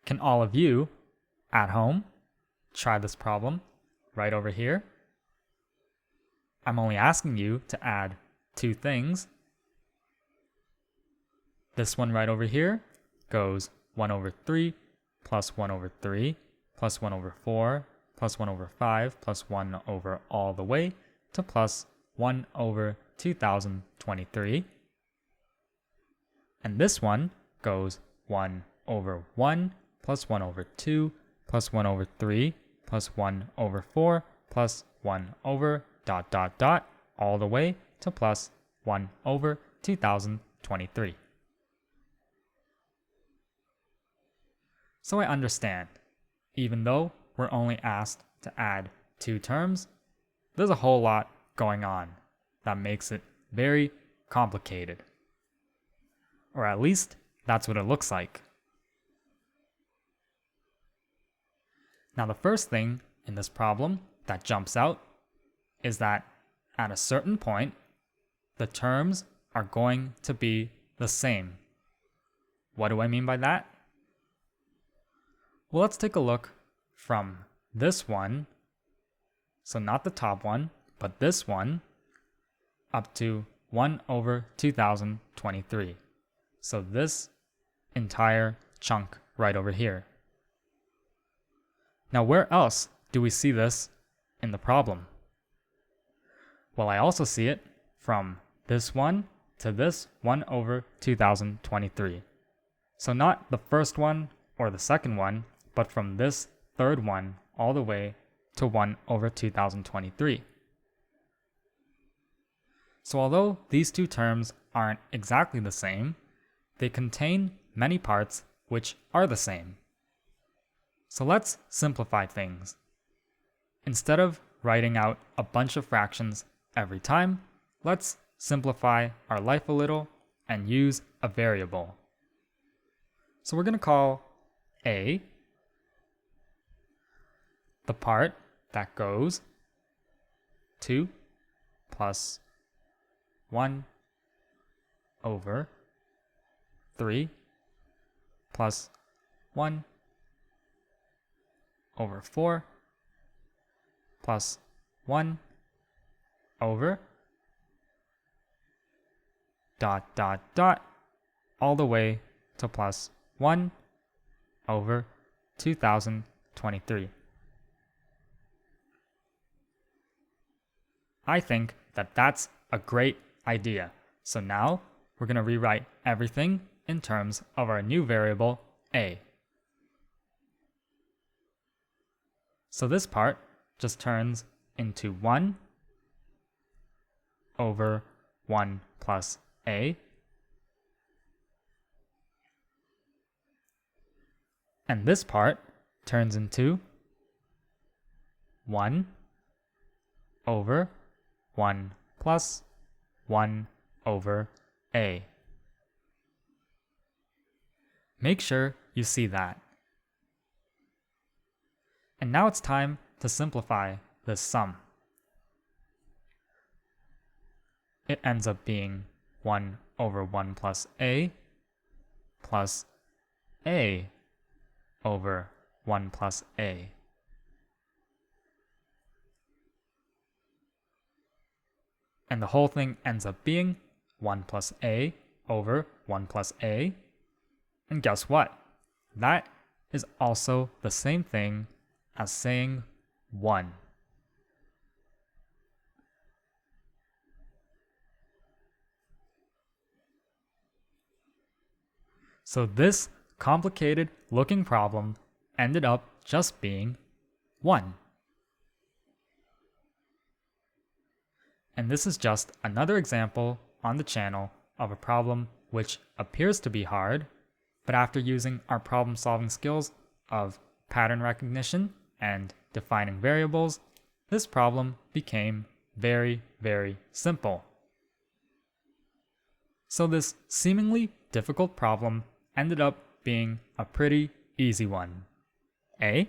Can all of you at home try this problem right over here? I'm only asking you to add two things. This one right over here goes 1 over 3 plus 1 over 3 plus 1 over 4 plus 1 over 5 plus 1 over all the way to plus 1 over 2023. And this one goes 1 over 1 plus 1 over 2 plus 1 over 3 plus 1 over 4 plus 1 over ... all the way to plus 1 over 2023. So I understand, even though we're only asked to add two terms, there's a whole lot going on that makes it very complicated. Or at least that's what it looks like. Now the first thing in this problem that jumps out is that at a certain point, the terms are going to be the same. What do I mean by that? Well, let's take a look from this one, so not the top one, but this one, up to 1 over 2023. So this entire chunk right over here. Now where else do we see this in the problem? Well, I also see it from this one to this 1 over 2023. So not the first one or the second one, but from this third one all the way to 1 over 2023. So although these two terms aren't exactly the same, they contain many parts which are the same. So let's simplify things. Instead of writing out a bunch of fractions every time, let's simplify our life a little and use a variable. So we're going to call A the part that goes 2 plus 1 over 3 plus 1 over 4 plus 1 over ... all the way to plus 1 over 2023. I think that that's a great idea. So now we're going to rewrite everything in terms of our new variable A. So this part just turns into 1 over 1 plus A. And this part turns into 1 over 1 plus 1 over A. Make sure you see that. And now it's time to simplify this sum. It ends up being 1 over 1 plus A over 1 plus A. And the whole thing ends up being 1 plus A over 1 plus A. And guess what? That is also the same thing as saying 1. So this complicated looking problem ended up just being 1. And this is just another example on the channel of a problem which appears to be hard, but after using our problem-solving skills of pattern recognition and defining variables, this problem became very, very simple. So this seemingly difficult problem ended up being a pretty easy one. Eh?